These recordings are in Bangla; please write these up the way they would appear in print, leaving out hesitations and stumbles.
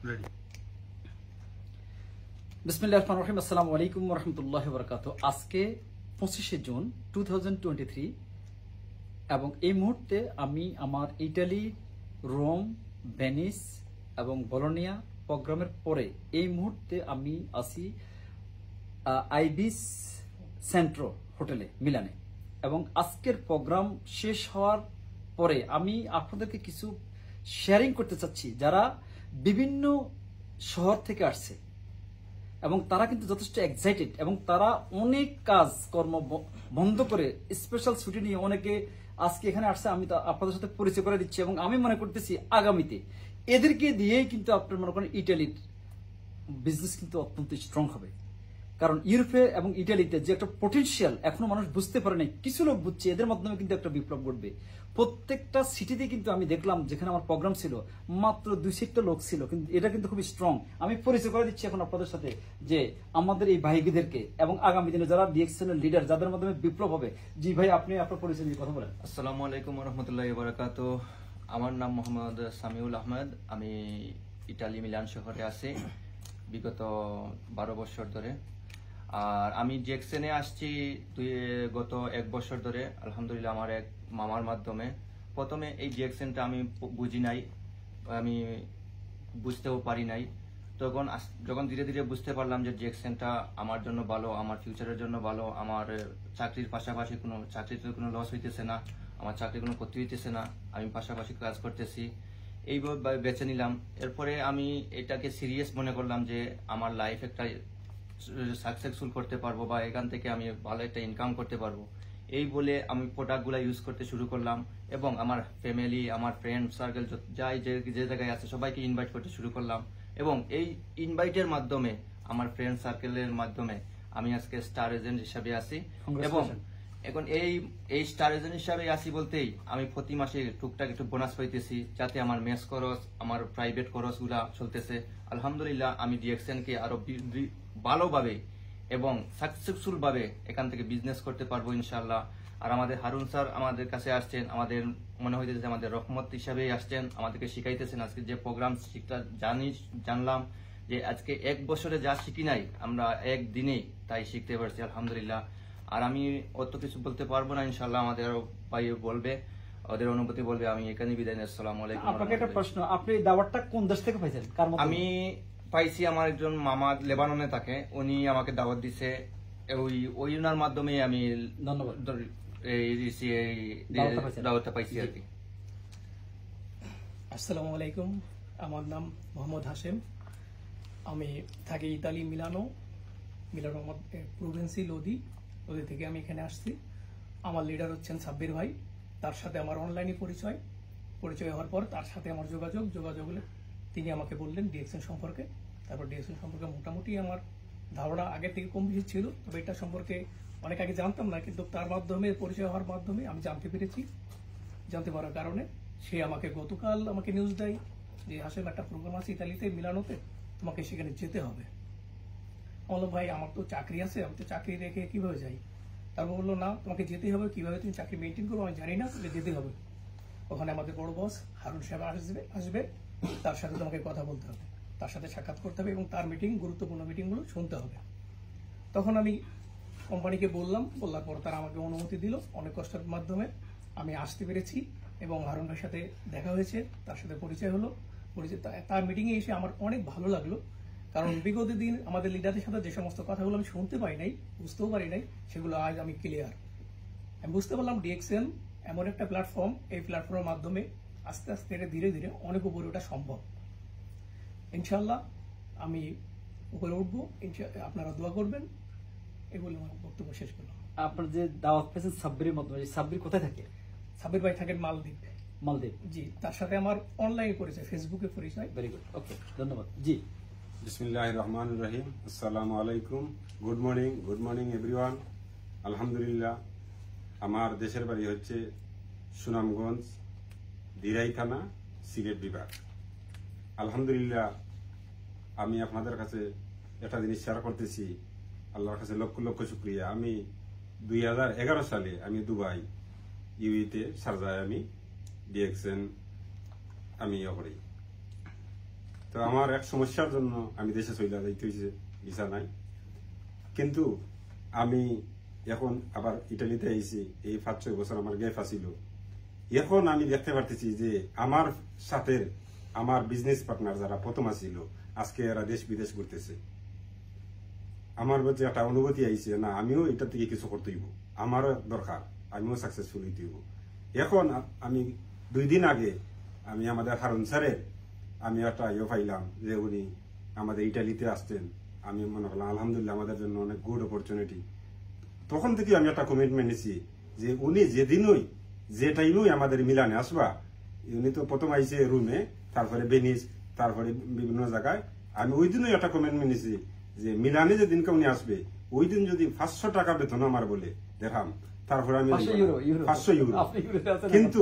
রেডি। বিসমিল্লাহির রহমানির রহিম। আসসালামু আলাইকুম ওয়া রাহমাতুল্লাহি ওয়া বারাকাতুহু। আজকে 25শে জুন 2023 এবং এই মুহূর্তে আমি আমার ইটালি, রোম, ভেনিস এবং বলোনিয়া প্রোগ্রামের পরে এই মুহূর্তে আমি আছি আইবিস সেন্ট্রো হোটেলে মিলানে। এবং আজকের প্রোগ্রাম শেষ হওয়ার পরে আমি আপনাদেরকে কিছু শেয়ারিং করতে চাচ্ছি যারা বিভিন্ন শহর থেকে আসছে এবং তারা কিন্তু যথেষ্ট এক্সাইটেড এবং তারা অনেক কাজ কর্ম বন্ধ করে স্পেশাল ছুটি নিয়ে অনেকে আজকে এখানে আসছে। আমি আপনাদের সাথে পরিচয় করে দিচ্ছি এবং আমি মনে করতেছি আগামীতে এদেরকে দিয়েই কিন্তু আপনার মনে করেন ইটালির বিজনেস কিন্তু অত্যন্ত স্ট্রং হবে। কারণ ইউরোপে এবং ইটালিতে যে একটা পটেনশিয়াল এখনো মানুষ বুঝতে পারে নাই, কিছু লোক বুঝছে, এদের মাধ্যমে কিন্তু একটা বিপ্লব ঘটবে। প্রত্যেকটা সিটিতে কিন্তু আমি দেখলাম যেখানে আমার প্রোগ্রাম ছিল মাত্র 2-3টা লোক ছিল, কিন্তু এটা কিন্তু খুবই স্ট্রং। আমি পরিচয় করে দিচ্ছি এখন আপনাদের সাথে যে আমাদের এই ভাইদেরকে এবং আগামী দিনে যারা ডিএক্সএন এর লিডার, যাদের মাধ্যমে বিপ্লব হবে। জি ভাই, আপনি আপনার পরিচয় নিয়ে কথা বলেন। আসসালামু আলাইকুম ওয়া রাহমাতুল্লাহি ওয়া বারাকাতুহু। আমার নাম মোহাম্মদ সামিউল আহমেদ। আমি ইটালি মিলান শহরে আছি বিগত 12 বছর ধরে। আর আমি ডিএক্সএন এ আসছি গত 1 বছর ধরে আলহামদুলিল্লাহ আমার এক মামার মাধ্যমে। প্রথমে এই ডিএক্সএনটা আমি বুঝি নাই, আমি বুঝতেও পারি নাই। যখন ধীরে ধীরে বুঝতে পারলাম যে ডিএক্সএনটা আমার জন্য ভালো, আমার ফিউচারের জন্য ভালো, আমার চাকরির পাশাপাশি চাকরিতে কোনো লস হইতেছে না, আমার চাকরি কোনো ক্ষতি হইতেছে না, আমি পাশাপাশি কাজ করতেছি, এইভাবে বেছে নিলাম। এরপরে আমি এটাকে সিরিয়াস মনে করলাম যে আমার লাইফ একটা সাকসেসফুল করতে পারবো বা এখান থেকে আমি ভালো একটা ইনকাম করতে পারবো। এই বলে আমি প্রোডাক্টগুলো ইউজ করতে শুরু করলাম এবং আমার ফ্যামিলি, আমার ফ্রেন্ড সার্কেল যাই যে জায়গায় আছে সবাইকে ইনভাইট করতে শুরু করলাম। এবং এই ইনভাইটের মাধ্যমে আমার ফ্রেন্ড সার্কেলের মাধ্যমে আমি আজকে স্টার এজেন্ট হিসাবে আছি। এবং এখন এই স্টার এজেন্ট হিসাবে আসি বলতেই আমি প্রতি মাসে টুকটাক একটু বোনাস পাইতেছি, যাতে আমার মেস খরচ, আমার প্রাইভেট খরচ গুলা চলতেছে। আলহামদুলিল্লাহ আমি ডিএক্সএন কে আরো ভালোভাবে এবং সাকসেসফুল ভাবে এখান থেকে বিজনেস করতে পারবো ইনশাআল্লাহ। আর আমাদের হারুন স্যার আমাদের কাছে আসছেন, আমাদের মনে হইতেছে আমাদের রহমত হিসাবেই আসছেন, আমাদেরকে শিখাইতেছেন। আজকে যে প্রোগ্রাম জানলাম যে আজকে 1 বছরে যা শিখি নাই আমরা একদিনেই তাই শিখতে পারছি আলহামদুলিল্লাহ। আর আমি অত কিছু বলতে পারবো না, ইনশাআল্লাহ আমাদের ভাই বলবে, ওদের অনুভূতি বলবে। আমি এখানে বিদায় নিই। আসসালামু আলাইকুম। আপনাকে একটা প্রশ্ন, আপনি দাওয়াতটা কোন দেশ থেকে পাইছেন? আমি পাইছি আমার একজন মামা লেবাননে থাকে, উনি আমাকে দাওয়াত দিছে, ওই ওনার মাধ্যমে আমি ধন্যবাদ দাওয়াতটা পাইছি আর কি। আসসালামু আলাইকুম, আমার নাম মোহাম্মদ হাশেম। আমি থাকি ইতালি মিলানো আমার প্রভিন্সি লোদি থেকে আমি এখানে আসছি। আমার লিডার হচ্ছেন সাব্বির ভাই, তার সাথে আমার অনলাইনে পরিচয় হওয়ার পর তার সাথে আমার যোগাযোগ হলে তিনি আমাকে বললেন ডিএক্সএন সম্পর্কে। তারপর ডিএক্সএন সম্পর্কে মোটামুটি আমার ধারণা আগে থেকে কম বেশি ছিল, তবে এটা সম্পর্কে অনেক আগে জানতাম না, কিন্তু তার মাধ্যমে পরিচয় হওয়ার মাধ্যমে আমি জানতে পারার কারণে সে আমাকে গতকাল নিউজ দেয় যে হাসেম একটা প্রোগ্রাম আছে ইতালিতে মিলানোতে, তোমাকে সেখানে যেতে হবে। বললো ভাই আমার তো চাকরি আছে, আমি তো চাকরি রেখে কিভাবে যাই? তারপর বললো না, তোমাকে যেতে হবে, কিভাবে তুমি চাকরি মেনটেন করবো আমি জানি না, তুমি যেতে হবে। ওখানে আমাদের বড় বস হারুন সাহেব আসবে, তার সাথে তোমাকে কথা বলতে হবে, তার সাথে সাক্ষাৎ করতে হবে এবং তার গুরুত্বপূর্ণ মিটিংগুলো শুনতে হবে। তখন আমি কোম্পানিকে বলার পর তারা আমাকে অনুমতি দিল। অনেক কষ্টের মাধ্যমে আমি আসতে পেরেছি এবং হারুন ভাইয়ের সাথে দেখা হয়েছে, তার সাথে পরিচয় হলো। তার মিটিংয়ে এসে আমার অনেক ভালো লাগলো, কারণ বিগত দিন আমাদের লিডারদের সাথে যে সমস্ত কথাগুলো আমি শুনতে পাই নাই, বুঝতেও পারি নাই, সেগুলো আজ আমি ক্লিয়ার। আমি বুঝতে পারলাম ডিএক্সএন এমন একটা প্ল্যাটফর্ম, এই প্ল্যাটফর্মের মাধ্যমে আস্তে আস্তে ধীরে ধীরে অনেক উপরে ওঠা সম্ভব। ইনশাল্লাহ আমি উপরে উঠবো, আপনারা দোয়া করবেন। এগুলো আমার বক্তব্য শেষ করলাম। আপনার যে দাওয়াত পেয়েছেন সাব্বিরের মাধ্যমে, সাব্বির কোথায় থাকে? সাব্বির ভাই থাকেন মালদ্বীপ। জি, তার সাথে আমার অনলাইনে পরিচয়, ফেসবুকে পরিচয়। ভেরি গুড, ওকে, ধন্যবাদ। জি, বিসমিল্লাহির রহমানির রহিম। আসসালামু আলাইকুম, গুড মর্নিং এভরিওয়ান। আলহামদুলিল্লাহ, আমার দেশের বাড়ি হচ্ছে সুনামগঞ্জ, দিরাই থানা, সিলেট বিভাগ। আলহামদুলিল্লাহ, আমি আপনাদের কাছে একটা জিনিস শেয়ার করতেছি, আল্লাহর কাছে লক্ষ লক্ষ শুক্রিয়া। আমি 2011 সালে আমি দুবাই ইউইতে শারজায় আমি ডিএক্সএন আমি করি। তো আমার এক সমস্যার জন্য আমি দেশে চলে যাইতে হয়েছে, ভিসা নাই। কিন্তু আমি এখন আবার ইটালিতে আইছি, এই 5-6 বছর আমার গ্যাপ আছিল। এখন আমি দেখতে পারতেছি যে আমার সাথে আমার বিজনেস পার্টনার যারা প্রথম আছিল, আজকে এরা দেশ বিদেশ ঘুরতেছে। আমার মধ্যে একটা অনুভূতি আইছে, না আমিও এটা থেকে কিছু করতে হইব, আমারও দরকার, আমিও সাকসেসফুল হইতে হইব। এখন আমি 2 দিন আগে আমি আমাদের হারুন স্যারের আমি একটা পাইলাম যে উনি আমাদের ইটালিতে আসতেন। আমি মনে করলাম আলহামদুলিল্লাহ আমাদের জন্য অনেক গুড অপরচুনিটি। তখন থেকে আমি একটা কমিটমেন্ট নিছি যে উনি যেদিনই যে টাইমই আমাদের মিলানে আসবা, উনি তো প্রথম আইসে রুমে, তারপরে বেনিস, তারপরে বিভিন্ন জায়গায়, আমি ওই দিনই একটা কমিটমেন্ট নিছি যে মিলানে যেদিনকে উনি আসবে ওই দিন যদি 500 টাকা বেতন আমার বলে দেখাম, তারপরে আমি 500 ইউরো। কিন্তু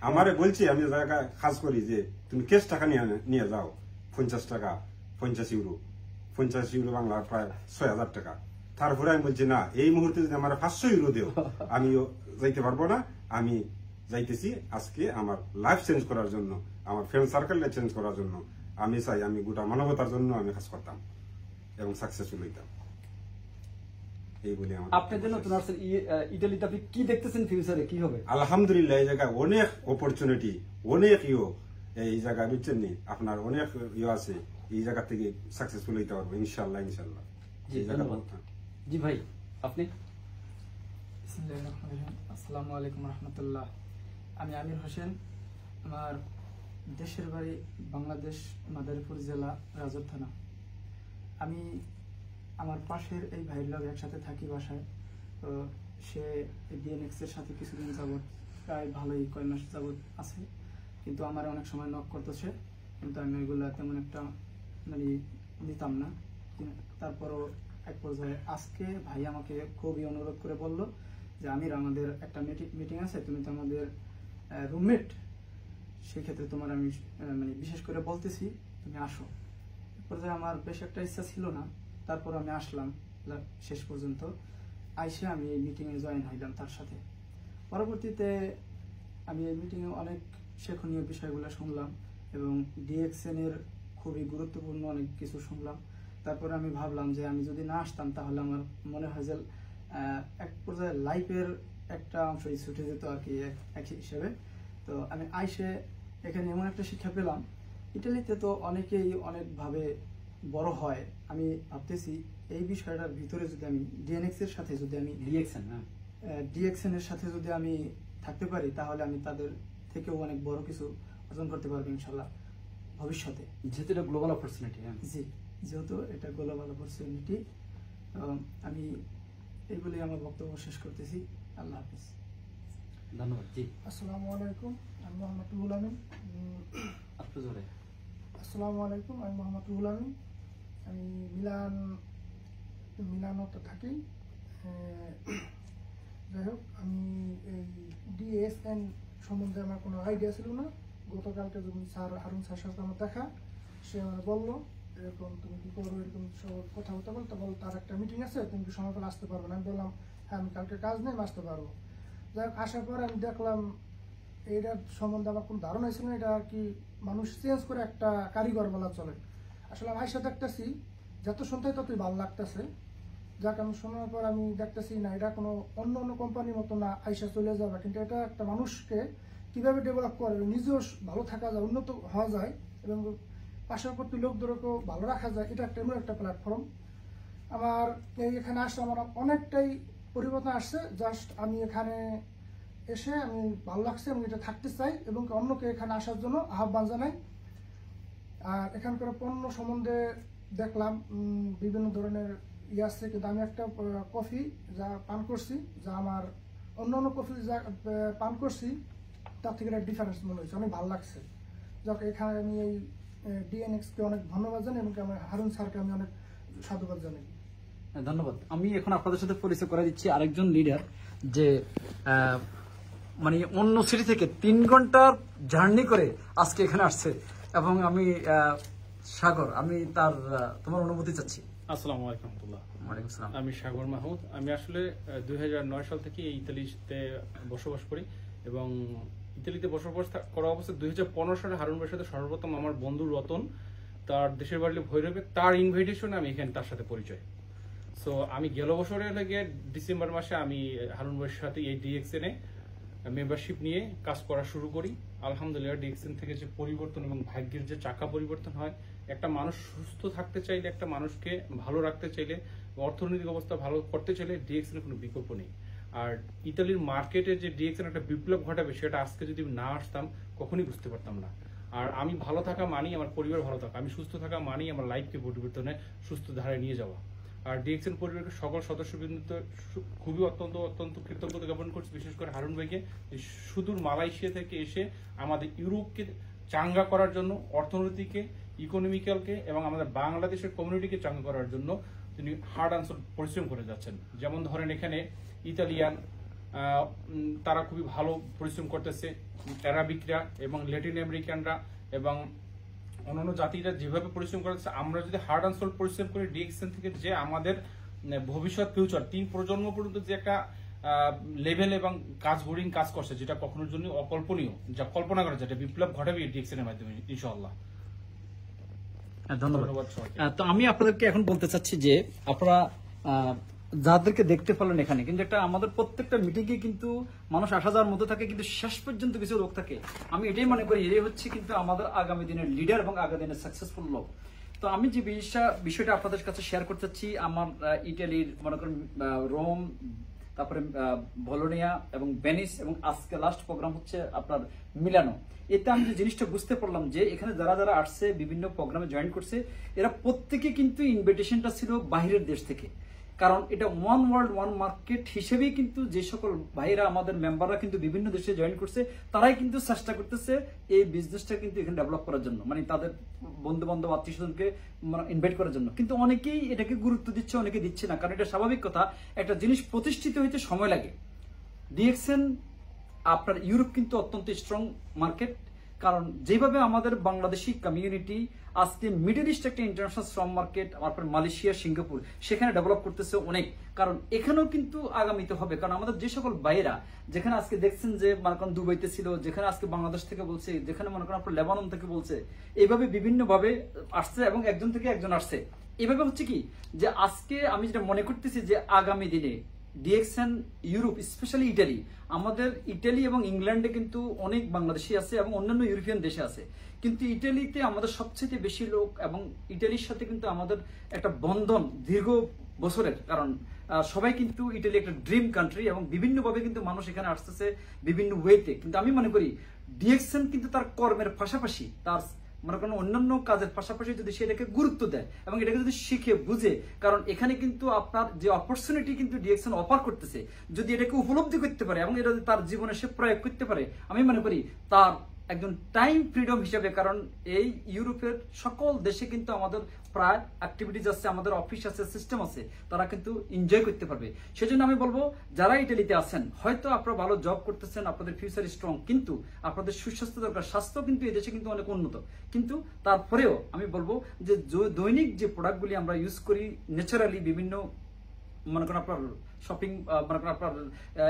আমারে বলছে, আমি জায়গায় কাজ করি যে তুমি ক্যাশ টাকা নিয়ে যাও, 50 টাকা, 50 ইউরো, 50 ইউরো বাংলা প্রায় 6000 টাকা। তারপরে আমি বলছি না, এই মুহূর্তে যদি আমার 500 ইউরো দেও আমিও যাইতে পারবো না, আমি যাইতেছি আজকে আমার লাইফ চেঞ্জ করার জন্য, আমার ফ্রেন্ড সার্কেলটা চেঞ্জ করার জন্য। আমি চাই আমি গোটা মানবতার জন্য আমি কাজ করতাম এবং সাকসেসফুল হইতাম। এই বলে আমার আপনাদের নতুন আসছেন ইটালিতে, আপনি কি দেখতেছেন ফিউচারে কি হবে? আলহামদুলিল্লাহ এই জায়গায় অনেক অপরচুনিটি, অনেক এই জায়গায় বুঝছেন নি, আপনার অনেক আছে, এই জায়গা থেকে সাকসেসফুল হইতে পারবো ইনশাল্লাহ ইনশাল্লাহ। জি ধন্যবাদ। জি ভাই আপনি? আসসালামু আলাইকুম রহমতুল্লাহ। আমি আমির হোসেন, আমার দেশের বাড়ি বাংলাদেশ মাদারীপুর জেলা রাজৌর থানা। আমি আমার পাশের এই ভাইয়ের লগে একসাথে থাকি বাসায়। তো সে ডিএনএক্স এর সাথে কিছুদিন যাবৎ, প্রায় ভালোই কয় মাস যাবৎ আছে, কিন্তু আমার অনেক সময় নক করতেছে, কিন্তু আমি ওইগুলো তেমন একটা মানে দিতাম না। তারপরও এক পর্যায়ে আজকে ভাই আমাকে খুবই অনুরোধ করে বলল যে আমির, আমাদের একটা মিটিং আছে, তুমি তো আমাদের রুমমেট, সেই ক্ষেত্রে তোমার আমি মানে বিশেষ করে বলতেছি তুমি আসো। পর্যায়ে আমার বেশ একটা ইচ্ছা ছিল না, তারপর আমি আসলাম শেষ পর্যন্ত। আইসে আমি এই মিটিংয়ে জয়েন হইলাম তার সাথে। পরবর্তীতে আমি এই মিটিংয়ে অনেক শিক্ষণীয় বিষয়গুলো শুনলাম এবং ডিএক্সএন এর খুবই গুরুত্বপূর্ণ অনেক কিছু শুনলাম। তারপরে আমি ভাবলাম যে আমি যদি না আসতাম তাহলে আমার মনে হয় যে এক পর্যায়ে লাইফের একটা অংশই ছুটে যেত আর কি এক হিসেবে। তো আমি আইসে এখানে এমন একটা শিক্ষা পেলাম, ইটালিতে তো অনেকেই অনেকভাবে বড় হয়। আমি ভাবতেছি এই বিষয়টার ভিতরে যদি আমি ডিএনএক্স এর সাথে যদি আমি ডিএক্সএন এর সাথে যদি আমি থাকতে পারি, তাহলে আমি তাদের থেকেও অনেক বড় কিছু অর্জন করতে পারবো ইনশাল্লাহ ভবিষ্যতে, যেহেতু এটা গ্লোবাল অপরচুনিটি। জি, যেহেতু এটা গ্লোবাল অপরচুনিটি। আমি এইগুলি আমার বক্তব্য শেষ করতেছি। আল্লাহ হাফিজ। ধন্যবাদ। জি আসসালামু আলাইকুম, আমি মোহাম্মদ রুহুল আমিন। আসসালামু আলাইকুম, আমি মোহাম্মদ রুহুল আমিন। আমি মিলানোতে থাকি। যাই হোক, আমি এই ডিএসএন সম্বন্ধে আমার কোনো আইডিয়া ছিল না। গতকালকে যখন স্যার হারুন স্যার সাথে আমার দেখা, সে আমার বললো এরকম তুমি কি করো, এরকম সব কথা বলতে বল, তার একটা মিটিং আছে, তুমি কি সময় পেলে আসতে পারবে না? আমি বললাম হ্যাঁ, আমি কালকে কাজ নেই, আসতে পারবো। যাই হোক, আসার পরে আমি দেখলাম এইটার সম্বন্ধে আমার কোনো ধারণা ছিল না। এটা আর কি মানুষ চেঞ্জ করে একটা কারিগর বলা চলে। আসলে আমি আইসা দেখতেছি যত শুনতে ততই ভালো লাগতেছে। যাক, আমি শোনার পর আমি দেখতেছি না, এটা কোনো অন্য কোম্পানির মতো না, আইসা চলে যাবে, কিন্তু এটা একটা মানুষকে কিভাবে ডেভেলপ করে, নিজেও ভালো থাকা যায়, উন্নত হওয়া যায় এবং পার্শ্ববর্তী লোকদেরকেও ভালো রাখা যায়। এটা একটা এমন একটা প্ল্যাটফর্ম। আমার এখানে আসলে আমার অনেকটাই পরিবর্তন আসছে। জাস্ট আমি এখানে এসে আমি ভালো লাগছে এবং এটা থাকতে চাই এবং অন্যকে এখানে আসার জন্য আহ্বান জানাই। আর এখানকার পণ্য সম্বন্ধে দেখলাম বিভিন্ন ধরনের আছে, কিন্তু আমি একটা কফি যা পান করছি, যা আমার অন্য কফি যা পান করছি তার থেকে একটা ডিফারেন্স মনে হয়েছে, অনেক ভালো লাগছে। যাক, এখানে আমি এই ডিএনএক্সকে অনেক ধন্যবাদ জানাই এবং আমার হারুন স্যারকে আমি অনেক সাধুবাদ জানাই। ধন্যবাদ। আমি এখন আপনাদের সাথে পরিচয় করে দিচ্ছি আরেকজন লিডার, যে মানে অন্য সিটি থেকে 3 ঘন্টার জার্নি করে আজকে এখানে আসছে। এবং আমি সাগর, আমি তোমার অনুভূতি চাচ্ছি। আসসালামু আলাইকুম রহমতুল্লাহ। ওয়ালাইকুম আসসালাম। আমি সাগর মাহমুদ। আমি আসলে 2009 সাল থেকে ইতালিতে বসবাস করি এবং ইতালিতে বসবাস করা অবস্থায় 2015 সালে হারুন ভাইয়ের সাথে সর্বপ্রথম আমার বন্ধু রতন তার দেশের বাড়ি ভৈরবে, তার ইনভাইটেশনে আমি এখানে তার সাথে পরিচয়। সো আমি গেল বছরের লেগে ডিসেম্বর মাসে আমি হারুন ভাইয়ের সাথে এই ডিএক্সএন এ মেম্বারশিপ নিয়ে কাজ করা শুরু করি। আলহামদুলিল্লাহ ডিএক্সএন থেকে যে পরিবর্তন এবং ভাগ্যের যে চাকা পরিবর্তন হয়, একটা মানুষ সুস্থ থাকতে চাইলে, একটা মানুষকে ভালো রাখতে চাইলে, অর্থনৈতিক অবস্থা ভালো করতে চাইলে ডিএক্সএন এর কোনো বিকল্প নেই। আর ইতালির মার্কেটে যে ডিএক্সএন একটা বিপ্লব ঘটাবে, সেটা আজকে যদি না আসতাম কখনই বুঝতে পারতাম না। আর আমি ভালো থাকা মানি আমার পরিবার ভালো থাকা, আমি সুস্থ থাকা মানি আমার লাইফকে পরিবর্তনে সুস্থ ধারায় নিয়ে যাওয়া। আর ডিএক্সএন পরিবারের সকল সদস্যবৃন্দ খুবই অত্যন্ত কৃতজ্ঞতা জ্ঞাপন করছি, বিশেষ করে হারুন ভাইকে, সুদূর মালয়েশিয়া থেকে এসে আমাদের ইউরোপকে চাঙ্গা করার জন্য, অর্থনীতিকে, ইকোনমিক্যালকে এবং আমাদের বাংলাদেশের কমিউনিটিকে চাঙ্গা করার জন্য তিনি হার্ড অ্যান্ড সফট পরিশ্রম করে যাচ্ছেন। যেমন ধরেন এখানে ইতালিয়ান তারা খুবই ভালো পরিশ্রম করতেছে, অ্যারাবিকরা এবং ল্যাটিন আমেরিকানরা এবং অন্যান্য জাতিরা যেভাবে পরিশ্রম করেছে, আমরা যদি হার্ড অ্যান্ড সফট পরিশ্রম করি ডিএক্সএন থেকে, যে আমাদের ভবিষ্যৎ ফিউচার 3 প্রজন্ম পর্যন্ত যে একটা লেভেল এবং বোর্ডিং কাজ করছে, যেটা কখনোর জন্য অকল্পনীয়, যা কল্পনা করা যায়, বিপ্লব ঘটাবে ডিএক্সএন এর মাধ্যমে ইনশাআল্লাহ। ধন্যবাদ সবাইকে। তো আমি আপনাদেরকে এখন বলতে চাচ্ছি যে আপনারা যাদেরকে দেখতে পেলেন এখানে, কিন্তু একটা আমাদের প্রত্যেকটা মিটিংয়ে কিন্তু মানুষ আসা যাওয়ার মধ্যে থাকে, কিন্তু শেষ পর্যন্ত কিছু লোক থাকে। আমি এটাই মনে করি এটাই হচ্ছে কিন্তু আমাদের আগামী দিনের লিডার এবং আগামী দিনের সাকসেসফুল লোক। তো আমি যে বিষয়টা আপনাদের কাছে শেয়ার করতে চাচ্ছি, আমার ইটালির মনে করেন রোম, তারপরে বলোনিয়া এবং ভেনিস, এবং আজকে লাস্ট প্রোগ্রাম হচ্ছে আপনার মিলানো। এতে আমি যে জিনিসটা বুঝতে পারলাম যে এখানে যারা যারা আসছে, বিভিন্ন প্রোগ্রামে জয়েন করছে, এরা প্রত্যেকে কিন্তু ইনভিটেশনটা ছিল বাহিরের দেশ থেকে। কারণ এটা ওয়ান ওয়ার্ল্ড ওয়ান মার্কেট হিসেবেই কিন্তু যে সকল ভাইরা আমাদের মেম্বাররা কিন্তু বিভিন্ন দেশে জয়েন করছে, তারাই কিন্তু চেষ্টা করতেছে এই বিজনেসটা কিন্তু এখানে ডেভেলপ করার জন্য, মানে তাদের বন্ধু বান্ধব আত্মীয় স্বজনকে ইনভাইট করার জন্য। কিন্তু অনেকেই এটাকে গুরুত্ব দিচ্ছে, অনেকে দিচ্ছে না, কারণ এটা স্বাভাবিক কথা, একটা জিনিস প্রতিষ্ঠিত হইতে সময় লাগে। ডিএক্সএন আপনার ইউরোপ কিন্তু অত্যন্ত স্ট্রং মার্কেট, কারণ যেভাবে আমাদের বাংলাদেশি কমিউনিটি আজকে মিডল ইস্ট একটা ইন্টারন্যাশনাল শ্রম মার্কেট, তারপর মালয়েশিয়া, সিঙ্গাপুর, সেখানে ডেভেলপ করতেছে অনেক। কারণ এখানেও কিন্তু আগামীতে হবে, কারণ আমাদের যে সকল ভাইয়েরা যেখানে আজকে দেখছেন যে মনে করেন দুবাইতে ছিল, যেখানে আজকে বাংলাদেশ থেকে বলছে, যেখানে মনে করেন আপনার লেবানন থেকে বলছে, এইভাবে বিভিন্ন ভাবে আসছে এবং একজন থেকে একজন আসছে। এইভাবে হচ্ছে কি যে আজকে আমি যেটা মনে করতেছি যে আগামী দিনে ডিএক্সএন ইউরোপ, স্পেশালি ইটালি, আমাদের ইটালি এবং ইংল্যান্ডে কিন্তু অনেক বাংলাদেশি আছে এবং অন্যান্য ইউরোপিয়ান দেশে আছে, কিন্তু ইটালিতে আমাদের সবচেয়ে বেশি লোক, এবং ইটালির সাথে কিন্তু আমাদের একটা বন্ধন দীর্ঘ বছরের, কারণ সবাই কিন্তু ইটালি একটা ড্রিম কান্ট্রি এবং বিভিন্নভাবে কিন্তু মানুষ এখানে আসতেছে বিভিন্ন ওয়েতে। কিন্তু আমি মনে করি ডিএক্সএন কিন্তু তার কর্মের পাশাপাশি, তার মনে করেন অন্যান্য কাজের পাশাপাশি যদি সেটাকে গুরুত্ব দেয় এবং এটাকে যদি শিখে বুঝে, কারণ এখানে কিন্তু আপনার যে অপরচুনিটি কিন্তু ডিএক্সএন অফার করতেছে, যদি এটাকে উপলব্ধি করতে পারে এবং এটা যদি তার জীবনে সে প্রয়োগ করতে পারে, আমি মনে করি তার একজন টাইম ফ্রিডম হিসেবে, কারণ এই ইউরোপের সকল দেশে কিন্তু আমাদের প্রায় অ্যাক্টিভিটিস আছে, আমাদের অফিস আছে, সিস্টেম আছে, তারা কিন্তু এনজয় করতে পারবে। সেজন্য আমি বলবো যারা ইটালিতে আছেন, হয়তো আপনারা ভালো জব করতেছেন, আপনাদের ফিউচার স্ট্রং, কিন্তু আপনাদের সুস্বাস্থ্য দরকার। স্বাস্থ্য কিন্তু এই দেশে কিন্তু অনেক উন্নত, কিন্তু তারপরেও আমি বলবো যে দৈনিক যে প্রোডাক্টগুলি আমরা ইউজ করি ন্যাচারালি, বিভিন্ন মনে করেন আপনার শপিং, মনে করেন আপনার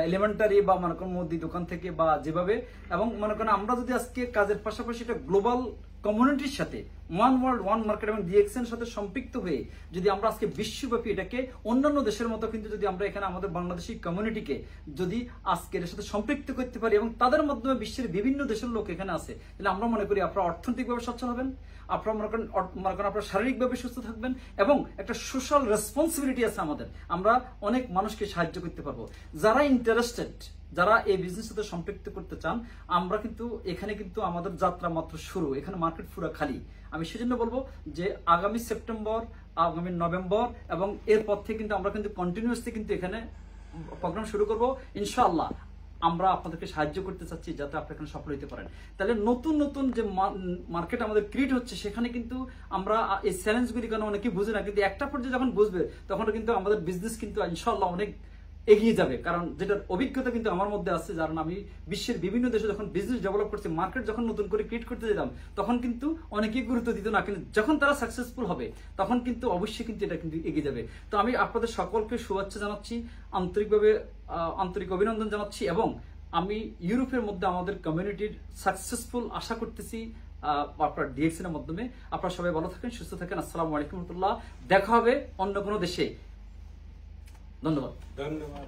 এলিমেন্টারি বা মনে করেন মুদি দোকান থেকে বা যেভাবে, এবং মনে করেন আমরা যদি আজকে কাজের পাশাপাশি এটা গ্লোবাল কমিউনিটির সাথে, ওয়ান ওয়ার্ল্ড ওয়ান মার্কেট এবং ডিএক্সএন সাথে সম্পৃক্ত হয়ে যদি আমরা আজকে বিশ্বব্যাপী এটাকে অন্যান্য দেশের মতো কিন্তু যদি আমরা এখানে আমাদের বাংলাদেশি কমিউনিটিকে যদি আজকে এর সাথে সম্পৃক্ত করতে পারি এবং তাদের মাধ্যমে বিশ্বের বিভিন্ন দেশের লোক এখানে আছে, তাহলে আমরা মনে করি আপনারা অর্থনৈতিকভাবে সচ্ছল হবেন, আপনারা মনে করেন আপনারা শারীরিকভাবে সুস্থ থাকবেন, এবং একটা সোশ্যাল রেসপন্সিবিলিটি আছে আমাদের, আমরা অনেক মানুষকে সাহায্য করতে পারবো। যারা ইন্টারেস্টেড, যারা এই বিজনেস সাথে সম্পৃক্ত করতে চান, আমরা কিন্তু এখানে কিন্তু আমাদের যাত্রা মাত্র শুরু, এখানে মার্কেট পুরো খালি। আমি সেজন্য বলবো যে আগামী সেপ্টেম্বর, আগামী নভেম্বর এবং এরপর থেকে কিন্তু আমরা কিন্তু কন্টিনিউয়াসলি কিন্তু এখানে প্রোগ্রাম শুরু করবো ইনশাআল্লাহ। আমরা আপনাদেরকে সাহায্য করতে চাচ্ছি যাতে আপনি এখানে সফল হতে পারেন। তাহলে নতুন নতুন যে মার্কেট আমাদের ক্রিয়েট হচ্ছে, সেখানে কিন্তু আমরা এই চ্যালেঞ্জগুলি কেন অনেকেই বুঝে না, কিন্তু একটা পর্যায়ে যখন বুঝবে তখন কিন্তু আমাদের বিজনেস কিন্তু ইনশাআল্লাহ অনেক এগিয়ে যাবে। কারণ যেটার অভিজ্ঞতা কিন্তু আমার মধ্যে আছে, কারণ আমি বিশ্বের বিভিন্ন দেশে যখন বিজনেস ডেভেলপ করছি, মার্কেট যখন নতুন করে ক্রিয়েট করতে যেতাম, তখন কিন্তু অনেকেই গুরুত্ব দিত না, কিন্তু যখন তারা সাকসেসফুল হবে তখন কিন্তু অবশ্যই কিন্তু এটা কিন্তু এগিয়ে যাবে। তো আমি আপনাদের সকলকে শুভেচ্ছা জানাচ্ছি, আন্তরিকভাবে আন্তরিক অভিনন্দন জানাচ্ছি, এবং আমি ইউরোপের মধ্যে আমাদের কমিউনিটির সাকসেসফুল আশা করতেছি আপনার ডিএক্সএন এর মাধ্যমে। আপনারা সবাই ভালো থাকেন, সুস্থ থাকেন। আসসালামু আলাইকুম রহমতুল্লাহ। দেখা হবে অন্য কোনো দেশে। ধন্যবাদ। ধন্যবাদ।